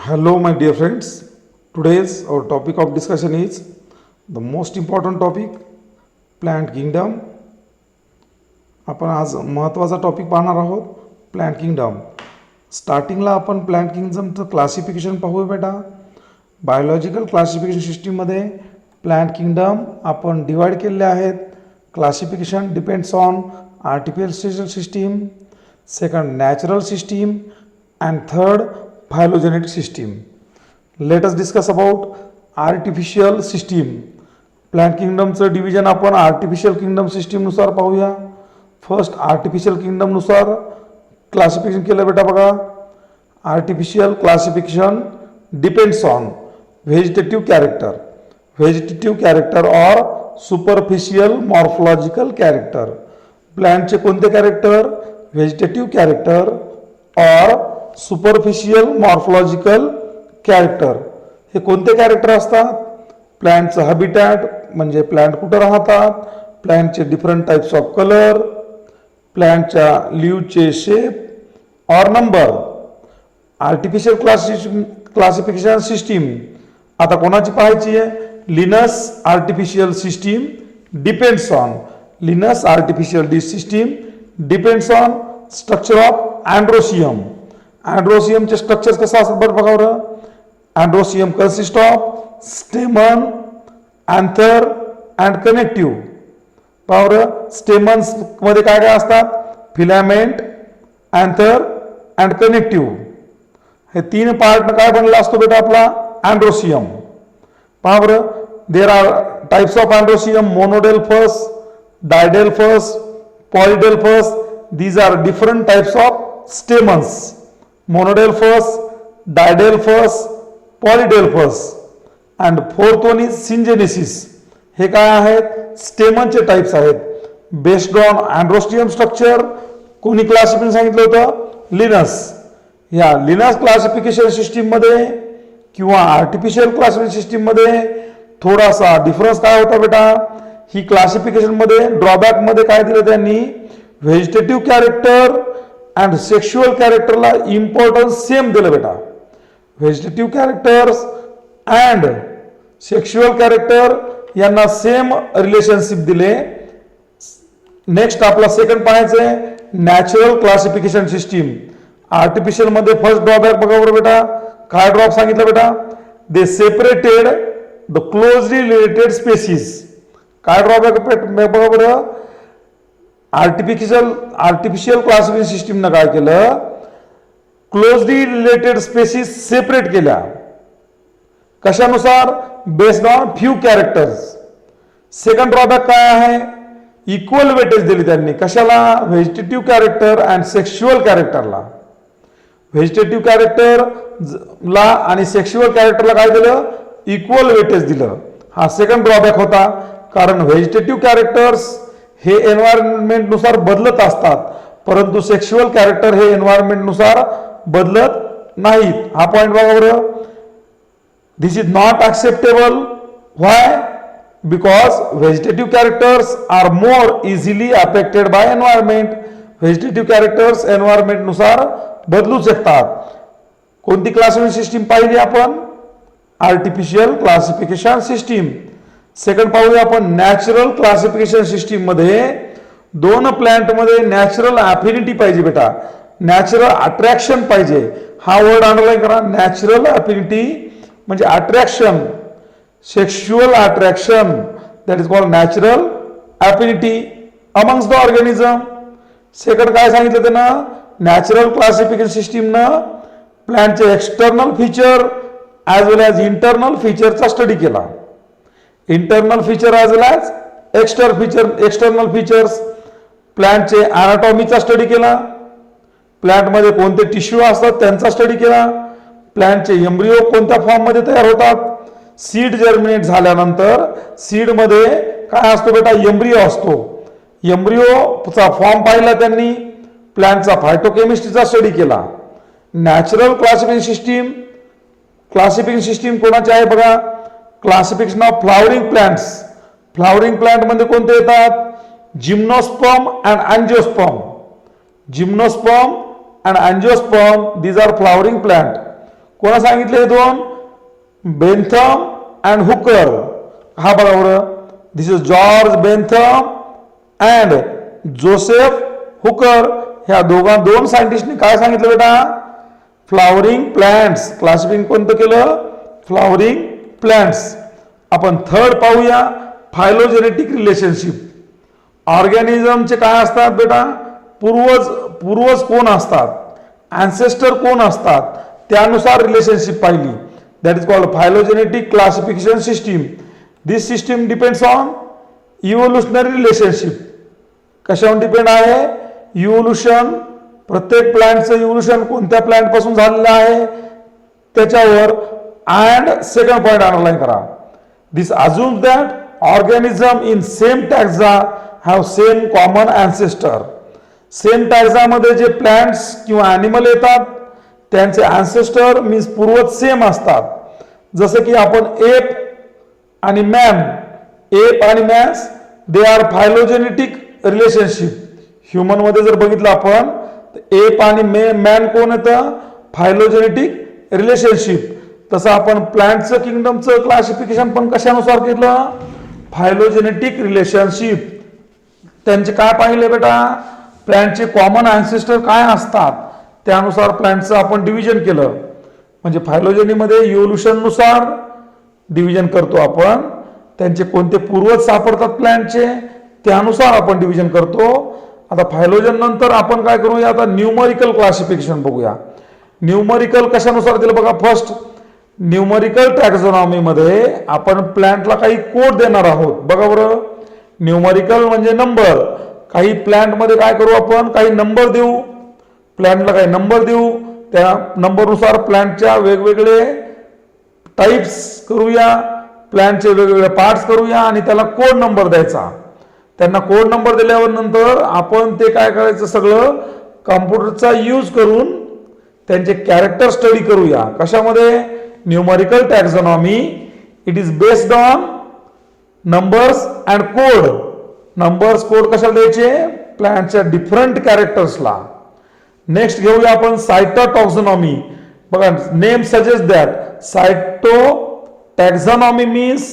Hello, my dear friends. Today's our topic of discussion is the most important topic plant kingdom. आपण आज महत्त्वाचा topic पाहणार आहोत plant kingdom. स्टार्टिंगला आपण प्लांट किंगडमचं क्लासिफिकेशन पाहूया बेटा. बायोलॉजिकल क्लासिफिकेशन सिस्टीममध्ये प्लांट किंगडम आपण डिवाइड केलेले आहेत. Classification depends on artificial system, second natural system and third phylogenetic system. Let us discuss about artificial system. Plant kingdomचं डिव्हिजन आपण आर्टिफिशियल किंगडम सिस्टीम नुसार पाहूया. फर्स्ट आर्टिफिशियल किंगडम नुसार classification केलं बेटा बघा. Artificial classification depends on vegetative character और superficial morphological character. प्लांटचे कोणते कॅरेक्टर? व्हेजिटेटिव्ह कॅरेक्टर और सुपरफिशियल मॉर्फोलॉजिकल कॅरेक्टर. हे कोणते कॅरेक्टर असतात? प्लॅन्टचं हॅबिटॅट म्हणजे प्लॅन्ट कुठं राहतात, प्लॅन्टचे डिफरंट टाइप्स ऑफ कलर, प्लॅन्टच्या लीवचे शेप और नंबर. आर्टिफिशियल क्लासिफिकेशन सिस्टीम आता कोणाची पाहायची आहे? Linnaeus artificial system depends on structure of androecium. अँड्रोसियमचे स्ट्रक्चर कसं असतात बरं बघा बरं. Androecium consist of stamen, anther and connective. पहा बरं, स्टेमन्स मध्ये काय काय असतात? Filament, anther and connective. हे तीन पार्ट काय बनलेला असतो बेटा आपला अँड्रोसियम. पहा बरं, there are types of androecium: monadelphous, diadelphous, polyadelphous. These are different types of stamens: monodelphous, didelphous, polydelphous. and fourth one is syngenesis. हे काय आहेत? स्टेमनचे टाइप्स आहेत. बेस्ड ऑन अँड्रोस्टियम स्ट्रक्चर कोणी क्लासिफिकेशन सांगितलं होतं? लिनस. या लिनस क्लासिफिकेशन सिस्टीम मध्ये किंवा आर्टिफिशियल क्लासिफिकेशन सिस्टीम मध्ये थोडासा डिफरन्स काय होता बेटा? ही क्लासिफिकेशन मध्ये ड्रॉबॅक मध्ये काय दिलं त्यांनी? व्हेजिटेटिव्ह कॅरेक्टर अँड सेक्शुअल कॅरेक्टरला इम्पॉर्टन्स सेम दिलं बेटा. Vegetative characters and sexual character यांना सेम रिलेशनशिप दिले. नेक्स्ट आपला सेकंड पाहायचं आहे नॅचरल क्लासिफिकेशन सिस्टीम. आर्टिफिशियल मध्ये फर्स्ट ड्रॉबॅक बघा बरं बेटा. काय ड्रॉप सांगितलं बेटा? They separated the closely related species. काय ड्रॉबॅक बघा बरं? आर्टिफिशियल क्लासिफिकेशन सिस्टीमनं काय केलं? क्लोजली रिलेटेड स्पेसिस सेपरेट केल्या. कशानुसार? Based on few characters. Second drawback काय आहे? इक्वल वेटेज दिली त्यांनी. कशाला? व्हेजिटेटिव्ह कॅरेक्टर अँड सेक्शुअल कॅरेक्टरला. व्हेजिटेटिव्ह कॅरेक्टरला आणि सेक्शुअल कॅरेक्टरला काय दिलं? इक्वल वेटेज दिलं. हा सेकंड ड्रॉबॅक होता. कारण व्हेजिटेटिव्ह कॅरेक्टर्स हे एन्व्हायरमेंट नुसार बदलत असतात, परंतु सेक्शुअल कॅरेक्टर हे एन्व्हायरमेंट नुसार बदलत नाहीत. हा पॉइंट बघा बरं. This is not acceptable. Why? Because vegetative characters are more easily affected by environment. Vegetative characters environment नुसार बदलू शकतात. कोणती क्लासिफिकेशन सिस्टीम पाहिली आपण? Artificial classification system. सेकंड पाहूया आपण नॅचरल क्लासिफिकेशन सिस्टीम मध्ये दोन प्लांट मध्ये नॅचरल अफिनिटी पाहिजे बेटा, नॅचरल अट्रॅक्शन पाहिजे. हा वर्ड अंडरलाईन करा. नॅचरल अफिनिटी म्हणजे attraction, sexual attraction, that is called natural affinity amongst the organism. Second काय सांगितलं त्यानं? नॅचरल क्लासिफिकेशन सिस्टीमनं प्लांटचे एक्सटर्नल फीचर ॲज वेल ॲज इंटरनल फीचरचा स्टडी केला. इंटरनल फीचर ॲज वेल ॲज एक्सटर्नल फीचर्स. प्लांटचे अनाटॉमीचा स्टडी केला. प्लांटमध्ये कोणते टिश्यू असतात त्यांचा स्टडी केला. प्लांटचे एम्ब्रिओ कोणत्या फॉर्ममध्ये तयार होतात? सीड जर्मिनेट झाल्यानंतर सीडमध्ये काय असतो बेटा? एम्ब्रिओ असतो. एम्ब्रिओचा फॉर्म पाहिला त्यांनी. प्लांटचा फायटोकेमिस्ट्रीचा स्टडी केला. नॅचरल क्लासिफिकेशन सिस्टीम कोणाची आहे बघा? Classification of flowering plants. Flowering plant मध्ये कोणते येतात? Gymnosperm and angiosperm. Gymnosperm and angiosperm, these are flowering plant. कोणा सांगितले हे दोन? Bentham and Hooker. हा बघा बरं, this is George Bentham and Joseph Hooker. ह्या दोन सायंटिस्टने काय सांगितलं बेटा? Flowering plants. क्लासिफिकेशन कोणतं केलं? Flowering plants. आपण थर्ड पाहूया, फायलोजेनेटिक रिलेशनशिप. ऑर्गॅनिझमचे काय असतात बेटा? पूर्वज कोण असतात, अँसेस्टर कोण असतात, त्यानुसार रिलेशनशिप पाहिली. That is called phylogenetic classification system. This system depends on evolutionary relationship. कशावर डिपेंड आहे? इव्होल्युशन. प्रत्येक प्लांटचं इव्होल्युशन कोणत्या प्लांट पासून झालेलं आहे त्याच्यावर. अँड सेकंड पॉइंट अंडरलाईन करा. This assumes that organism in same taxa have same common ancestor. Same टॅक्झामध्ये जे प्लांट्स किंवा ॲनिमल येतात त्यांचे अँसेस्टर मीन्स पूर्वज सेम असतात. जसं की आपण एप आणि मॅन, एप आणि man's they are phylogenetic relationship. Human मध्ये जर बघितलं आपण एप आणि मॅन कोण येतं? Phylogenetic relationship. तसं आपण प्लांटचं किंगडमचं क्लासिफिकेशन पण कशानुसार केलं? Phylogenetic relationship. त्यांचे काय पाहिले बेटा? प्लांटचे कॉमन अँसेस्टर काय असतात त्यानुसार प्लांटचं आपण डिव्हिजन केलं. म्हणजे फायलोजेनीमध्ये इव्होल्युशननुसार डिव्हिजन करतो आपण. त्यांचे कोणते पूर्वज सापडतात प्लांटचे त्यानुसार आपण डिव्हिजन करतो. आता फायलोजन नंतर आपण काय करूया? आता न्यूमरिकल क्लासिफिकेशन बघूया. न्यूमरिकल कशानुसार दिलं बघा. फर्स्ट, न्यूमरिकल टॅक्झॉनॉमी मध्ये आपण प्लांटला काही कोड देणार आहोत. बघा बरं, न्यूमरिकल म्हणजे नंबर. काही प्लांट मध्ये काय करू आपण? काही नंबर देऊ, प्लांटला काही नंबर देऊ. त्या नंबरनुसार प्लांटच्या वेगवेगळे टाइप्स करूया, प्लांटचे वेगवेगळे पार्ट्स करूया आणि त्याला कोड नंबर द्यायचा. त्यांना कोड नंबर दिल्यावर नंतर आपण ते काय करायचं? सगळं कॉम्प्युटरचा यूज करून त्यांचे कॅरेक्टर स्टडी करूया. कशामध्ये? Numerical taxonomy. It is based on numbers and code. Numbers code कशाला द्यायचे? प्लांटच्या डिफरंट कॅरेक्टर्सला. नेक्स्ट घेऊया आपण सायटोटॅक्झॉनॉमी. बघा, name suggest that cytotaxonomy means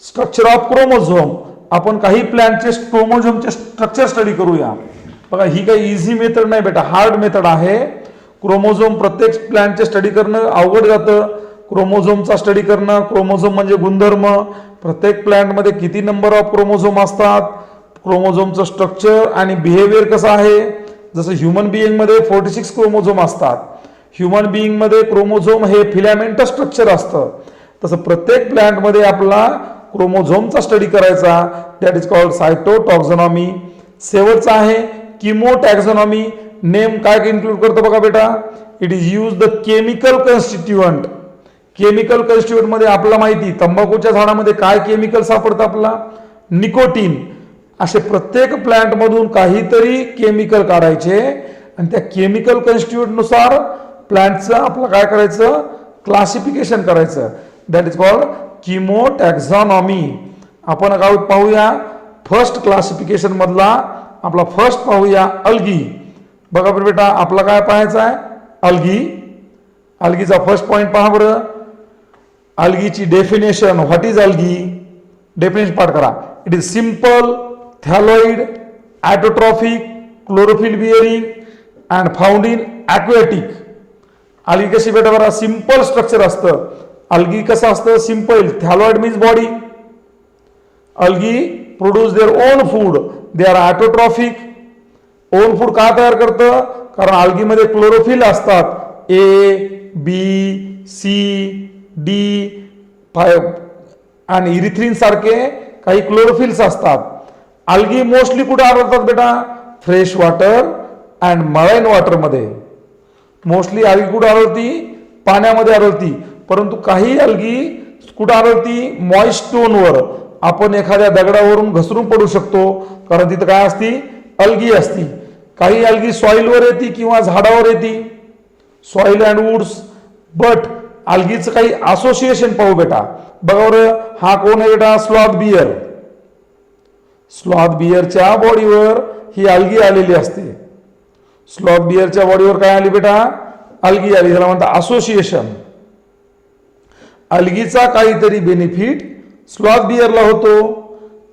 structure of chromosome. आपण काही प्लांटचे क्रोमोझोमचे स्ट्रक्चर स्टडी करूया. बघा, ही काही इझी मेथड नाही बेटा, हार्ड मेथड आहे. क्रोमोझोम प्रत्येक प्लांटचे स्टडी करणं अवघड जातं. क्रोमोझोमचा स्टडी करणं, क्रोमोझोम म्हणजे गुणधर्म, प्रत्येक प्लांटमध्ये किती नंबर ऑफ क्रोमोझोम असतात, क्रोमोझोमचं स्ट्रक्चर आणि बिहेवियर कसं आहे. जसं ह्युमन बिईंगमध्ये 46 क्रोमोझोम असतात. ह्युमन बिईंगमध्ये क्रोमोझोम हे फिलॅमेंटस स्ट्रक्चर असतं. तसं प्रत्येक प्लांटमध्ये आपला क्रोमोझोमचा स्टडी करायचा. That is called cytotaxonomy. शेवटचा आहे किमोटॅक्झॉनॉमी. नेम काय इन्क्लूड करतो बघा बेटा? It is use the chemical constituent. Chemical constituent मध्ये आपल्याला माहिती, तंबाखूच्या झाडामध्ये काय केमिकल सापडतं आपला? निकोटीन. असे प्रत्येक प्लांट मधून काहीतरी केमिकल काढायचे आणि त्या केमिकल कन्स्टिट्युएंट नुसार प्लांटचं आपलं काय करायचं? क्लासिफिकेशन करायचं. That is called chemotaxonomy. आपण काय पाहूया? फर्स्ट क्लासिफिकेशन मधला आपला फर्स्ट पाहूया अल्गी. बघा बरं बेटा, आपला काय पाहायचा आहे? अल्गी. अल्गीचा फर्स्ट पॉइंट पहा बरं. अल्गीची definition. What is algae? Definition पाठ करा. It is simple, thalloid, autotrophic, chlorophyll bearing and found in aquatic. Algae कशी बेटा बरं? सिंपल स्ट्रक्चर असतं. अल्गी कसं असतं? Simple. Thalloid means body. Algae produce their own food. They are autotrophic. Own food का तयार करतं? कारण अल्गीमध्ये क्लोरोफिल असतात. ए, बी, सी, डी, आणि इरिथ्रिन सारखे काही क्लोरोफिल्स असतात. अल्गी मोस्टली कुठे आढळतात बेटा? Fresh water and marine water मध्ये. मोस्टली अल्गी कुठे आढळती? पाण्यामध्ये आढळती. परंतु काही अल्गी कुठे आढळती? मॉइस्ट स्टोनवर. आपण एखाद्या दगडावरून घसरून पडू शकतो कारण तिथं काय असती? अल्गी असती. काही अल्गी सॉइलवर येते किंवा झाडावर येते, सॉइल अँड वुड्स. बट अल्गीचं काही असोसिएशन पाहू बेटा. बघा बरं, हा कोण आहे बेटा? Sloth bear. स्लॉथ बियरच्या बॉडीवर ही अल्गी आलेली असते. स्लॉथ बियरच्या बॉडीवर काय आली बेटा? अल्गी आली. त्याला म्हणतात असोसिएशन. अल्गीचा काहीतरी बेनिफिट स्लॉथ बियरला होतो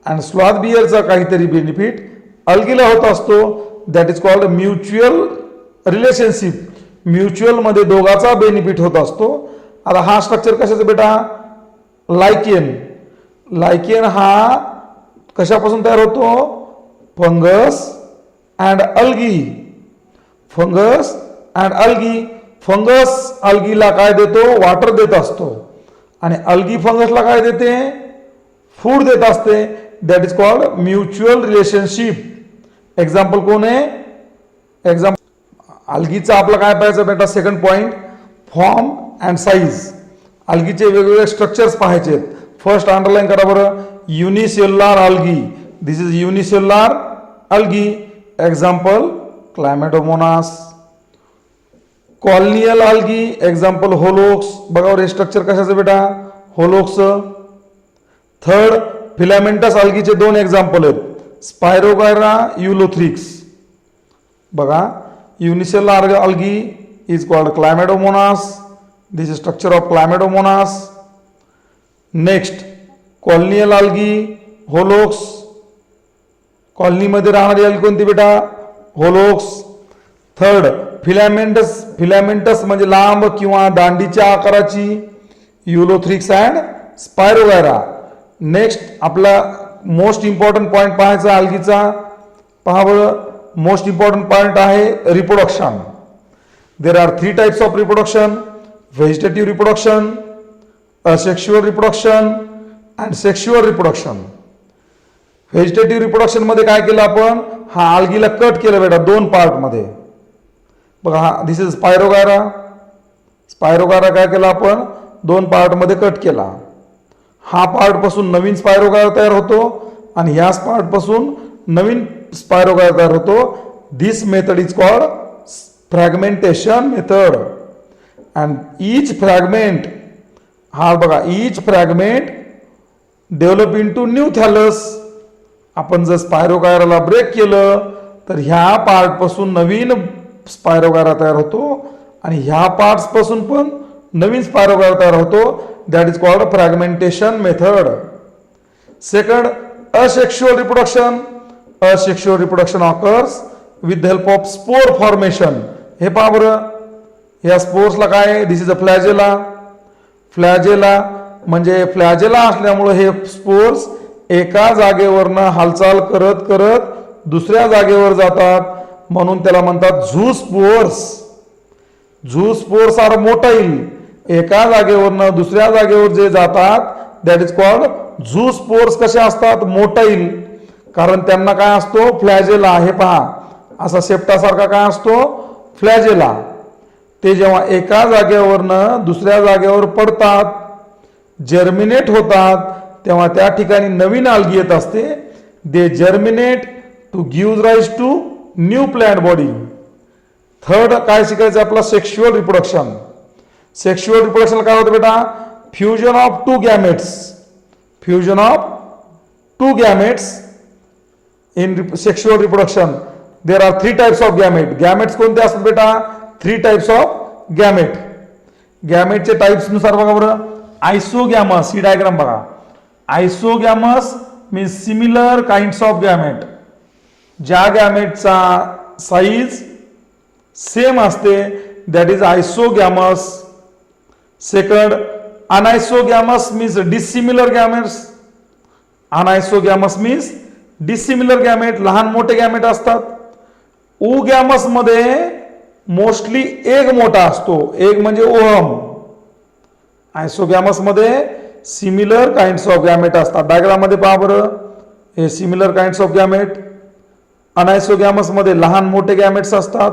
आणि स्लॉथ बियरचा काहीतरी बेनिफिट अल्गीला होत असतो. That is called mutual relationship. Mutual मध्ये दोघाचा बेनिफिट होत असतो. आता हा स्ट्रक्चर कशाचा बेटा? लायकेन. लायकेन हा कशापासून तयार होतो? Fungus and algae. Fungus and algae. Fungus अल्गीला काय देतो? वॉटर देत असतो आणि अल्गी फंगसला काय देते? फूड देत असते. That is called mutual relationship. Example कोण आहे? एक्झाम्पल अल्गीचा आपला काय पाहायचं बेटा? Second point, form and size. अल्गीचे वेगवेगळे स्ट्रक्चर्स पाहायचे. फर्स्ट अंडरलाईन करा बरं. Unicellular algae. This is unicellular algae. Example chlamydomonas. Colonial algae. Example volvox. बघा बरं स्ट्रक्चर कशाचं बेटा? होलोक्स. थर्ड फिलामेंटस अल्गीचे दोन एक्झाम्पल आहेत. Spirogyra, ulothrix. बघा unicellular algae is called chlamydomonas. This is structure of chlamydomonas. Next colonial algae, volvox. कॉलनीमध्ये राहणारी algae कोणती बेटा? होलोक्स. Third filamentous. फिलामेंटस म्हणजे लांब किंवा दांडीच्या आकाराची, युलोथ्रिक्स अँड स्पायरोगायरा. नेक्स्ट आपला मोस्ट इम्पॉर्टंट पॉइंट पाहायचा अल्गीचा. पहा बरं, मोस्ट इम्पॉर्टंट पॉइंट आहे reproduction. There are 3 types of reproduction. Vegetative reproduction, asexual reproduction and sexual reproduction. Vegetative reproduction मध्ये काय केलं आपण? हा अल्गीला कट केलं बेटा 2 पार्ट मध्ये. बघा हा दिस इज स्पायरोगायरा. स्पायरोगायरा काय केला आपण? 2 पार्ट मध्ये कट केला. हा पार्ट पासून नवीन स्पायरोगायरा तयार होतो आणि ह्या पार्ट पासून नवीन स्पायरोगायरा तयार होतो. This method is called fragmentation method. And each fragment, हा बघा each fragment develop into new thallus. आपण जर स्पायरोगायराला ब्रेक केलं तर ह्या पार्ट पासून नवीन स्पायरोगायरा तयार होतो आणि ह्या पार्ट्स पासून पण नवीन स्पायरोगायरा तयार होतो. That is called fragmentation method. Second, asexual reproduction. Asexual reproduction occurs with the help of spore formation. हे पहा बरं, या स्पोर्सला काय? दिस इज अ फ्लॅजेला. फ्लॅजेला म्हणजे फ्लॅजेला असल्यामुळे हे स्पोर्स एका जागेवरनं हालचाल करत करत दुसऱ्या जागेवर जातात म्हणून त्याला म्हणतात zoospores. Zoospores are motile. एका जागेवरनं दुसऱ्या जागेवर जे जातात that is called zoospores. कसे असतात? मोटाईल. कारण त्यांना काय असतो? फ्लॅजेला. हे पहा असा शेपटासारखा काय असतो? फ्लॅजेला. ते जेव्हा एका जागेवरनं दुसऱ्या जागेवर पडतात, जर्मिनेट होतात, तेव्हा त्या ठिकाणी नवीन अल्गी येत असते. They germinate to give rise to new plant body. Third काय शिकायचं आपला? Sexual reproduction. सेक्शुअल रिप्रोडक्शन काय होतं बेटा? Fusion of 2 gametes. Fusion of 2 gametes in sexual reproduction. There are 3 types of gamete. Gametes कोणते असतात बेटा? 3 टाइप्स ऑफ गॅमेट. गॅमेटचे टाइप्स नुसार बघा बरं. आयसोगॅमस, ही डायग्राम बघा. Isogamous means similar kinds of gamete. ज्या गॅमेटचा साईज सेम असते that is isogamous. Second, anisogamous means dissimilar gametes. Anisogamous means dissimilar gamete, लहान मोठे गॅमेट असतात. ओगॅमस मध्ये मोस्टली एग मोठा असतो. एग म्हणजे ओहम. आयसोगॅमस मध्ये सिमिलर काइंड्स ऑफ गॅमेट असतात. डायग्राम मध्ये पहा बरं, हे सिमिलर काइंड्स ऑफ गॅमेट. अनआयसोगॅमस मध्ये लहान मोठे गॅमेट्स असतात.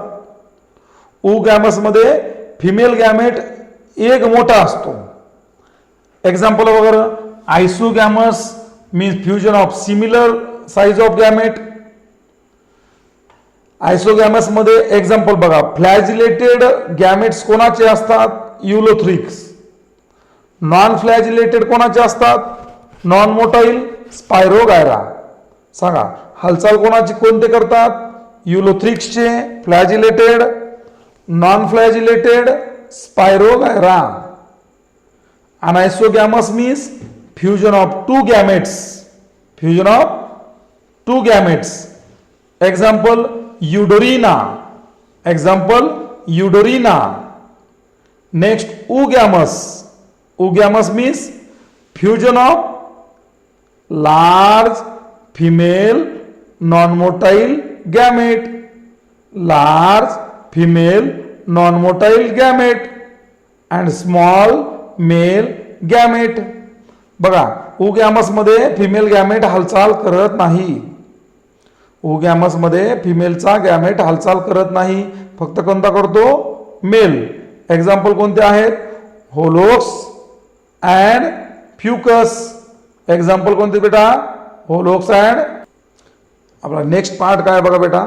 ओगॅमस मध्ये फिमेल गॅमेट एग मोठा असतो. एक्झाम्पल वगैरे, isogamous means fusion of similar size of gamete. Isogamous मध्ये एक्झाम्पल बघा, फ्लॅजिलेटेड गॅमेट्स कोणाचे असतात? युलोथ्रिक्स. नॉन फ्लॅजिलेटेड कोणाचे असतात? Non motile, spirogyra. सांगा हालचाल कोणाची कोणते करतात? युलोथ्रिक्सचे. Flagellated, non flagellated, spirogyra. Anisogamous means fusion of two gametes. Fusion of two gametes. Example, Eudorina. Example, Eudorina. Next, Oogamous. Oogamous means fusion of large female non-motile gamete. Large female non-motile gamete and small male gamete. बघा, oogamous मध्ये female gamete हालचाल करत नाही. oogamous मध्ये फिमेलचा gamete हालचाल करत नाही, फक्त कोणता करतो? मेल. एक्झाम्पल कोणते आहेत? होलोक्स अँड फ्युकस. एक्झाम्पल कोणते बेटा? Volvox and. आपला नेक्स्ट पार्ट काय बघा बेटा,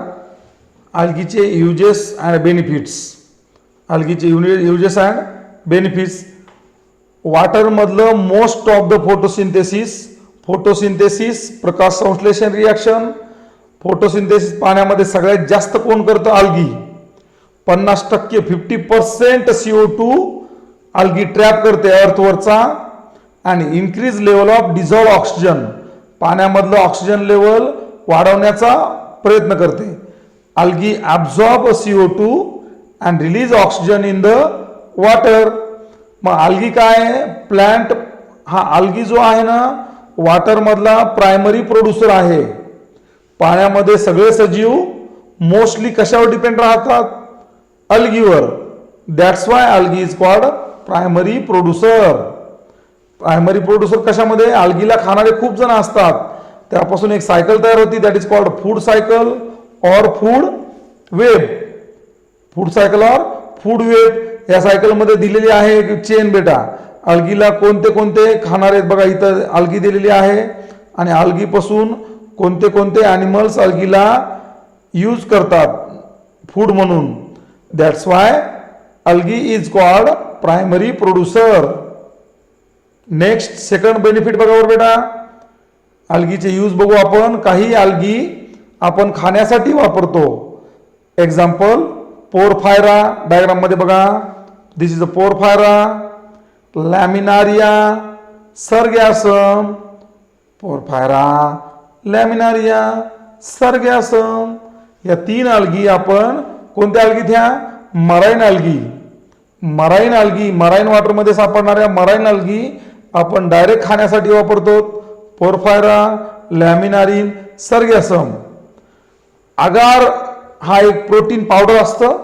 अल्गीचे युजेस अँड बेनिफिट्स. अल्गीचे युजेस अँड बेनिफिट्स. वाटरमधलं मोस्ट ऑफ द फोटोसिंथेसिस प्रकाश संश्लेषण रिॲक्शन. फोटोसिंथेसिस पाण्यामध्ये सगळ्यात जास्त कोण करतं? अल्गी. 50% 50% CO2 अल्गी ट्रॅप करते अर्थवरचा. आणि increase level of dissolve oxygen, पाण्यामधलं ऑक्सिजन लेवल वाढवण्याचा प्रयत्न करते. Algae absorb CO2 and release oxygen in the water. मग अल्गी काय? प्लांट. हा अल्गी जो आहे ना, वॉटरमधला प्रायमरी प्रोड्युसर आहे. पाण्यामध्ये सगळे सजीव मोस्टली कशावर डिपेंड राहतात? अल्गीवर. That's why algae is called primary producer. Primary producer कशामध्ये? अल्गीला खाणारे खूप जण असतात, त्यापासून एक सायकल तयार होती, that is called food cycle और फूड वेब. फूड सायकल और फूड वेब या सायकलमध्ये दिलेली आहे चेन बेटा. अल्गीला कोणते कोणते खाणारे आहेत बघा, इथं अल्गी दिलेली आहे आणि अल्गीपासून कोणते कोणते ॲनिमल्स अल्गीला यूज करतात फूड म्हणून. That's why algae is called primary producer. Next second benefit बघा बेटा, अल्गीचे यूज बघू आपण. काही अल्गी आपण खाण्यासाठी वापरतो. Example, porphyra. डायग्राम मध्ये बघा, this is a porphyra. Laminaria, sargassum. Porphyra, laminaria, sargassum. या 3 अल्गी आपण कोणत्या अल्गी? त्या marine algae. Marine algae, marine वॉटरमध्ये सापडणाऱ्या मराईन अल्गी आपण डायरेक्ट खाण्यासाठी वापरतो. पोरफायरा, लॅमिनारिन, सर्गॅसम. अगार हा एक प्रोटीन पावडर असतं.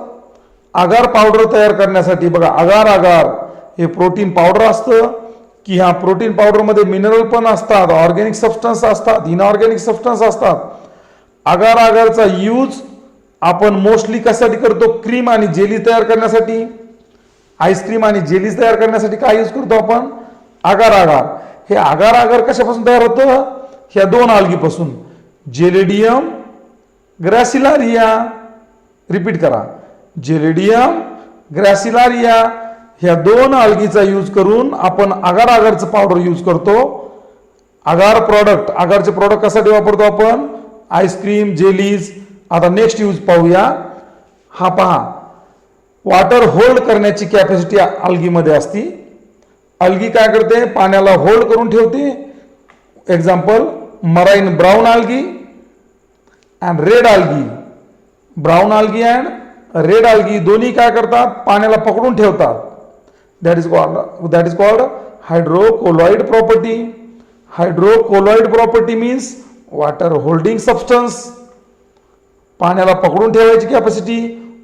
अगार पावडर तयार करण्यासाठी बघा, अगार हे प्रोटीन पावडर असतं की ह्या प्रोटीन पावडरमध्ये मिनरल पण असतात, ऑर्गॅनिक सबस्टन्स असतात, इनऑर्गॅनिक सबस्टन्स असतात. अगारचा यूज आपण मोस्टली कशासाठी करतो? क्रीम आणि जेली तयार करण्यासाठी. आईस्क्रीम आणि जेलीज तयार करण्यासाठी काय यूज करतो आपण? अगार. हे अगार कशापासून तयार होतं? ह्या 2 अल्गीपासून, जेलिडियम ग्रॅसिलारिया. रिपीट करा, जेलिडियम ग्रॅसिलारिया. ह्या 2 अल्गीचा यूज करून आपण अगारचं पावडर यूज करतो. अगार प्रॉडक्ट, अगारचे प्रॉडक्ट कशासाठी वापरतो आपण? Ice cream, jellies. आता नेक्स्ट यूज पाहूया. हा पहा, वॉटर होल्ड करण्याची कॅपॅसिटी अल्गीमध्ये असते. अल्गी काय करते? पाण्याला होल्ड करून ठेवते. Example, marine brown algae and red algae. Brown algae and red algae दोन्ही काय करतात? पाण्याला पकडून ठेवतात. That is called hydrocolloid property. Hydrocolloid property means water holding substance. पाण्याला पकडून ठेवायची capacity,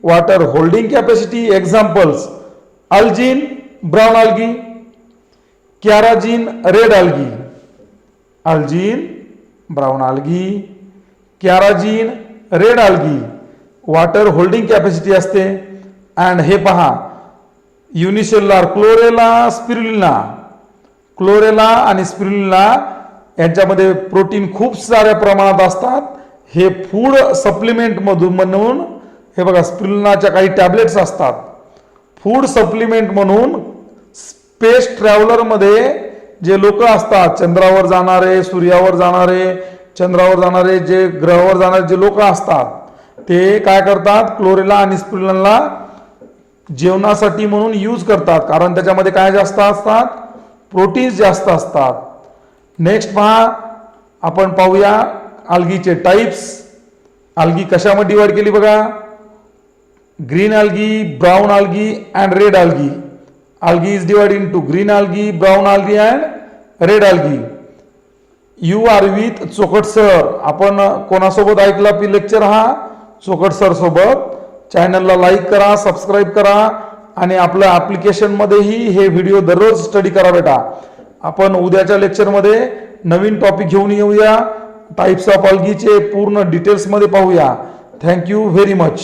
water holding capacity. Examples, algin brown algae, carrageenan red algae. Algin brown algae, carrageenan red algae. Water holding capacity असते. And हे पहा, unicellular chlorella आणि spirulina यांच्यामध्ये protein खूप साऱ्या प्रमाणात असतात. हे फूड सप्लिमेंट मधून म्हणून, हे बघा स्पिरुलिनाच्या काही टॅबलेट्स असतात. फूड सप्लिमेंट म्हणून स्पेस ट्रॅव्हलर मध्ये जे लोक असतात, चंद्रावर जाणारे, सूर्यावर जाणारे, चंद्रावर जाणारे, जे ग्रहावर जाणारे जे लोक असतात, ते काय करतात? क्लोरेला आणि स्पिरुलिनाला जेवणासाठी म्हणून यूज करतात. कारण त्याच्यामध्ये काय जास्त असतात? प्रोटीन्स जास्त असतात. नेक्स्ट पहा, आपण पाहूया अल्गीचे टाइप्स. अल्गी कशामध्ये डिवाइड केली बघा, green algae, brown algae and red algae. Algae is divide into green algae, brown algae and red algae. You are with चोकट सर. आपण कोणासोबत ऐकला आपली लेक्चर? हा चोकट सर सोबत. चॅनलला लाईक करा, सबस्क्राईब करा आणि आपल्या ॲप्लिकेशनमध्येही हे व्हिडिओ दररोज स्टडी करा बेटा. आपण उद्याच्या लेक्चरमध्ये नवीन टॉपिक घेऊन येऊया. टाइप्स ऑफ अल्गीचे पूर्ण डिटेल्समध्ये पाहूया. Thank you very much.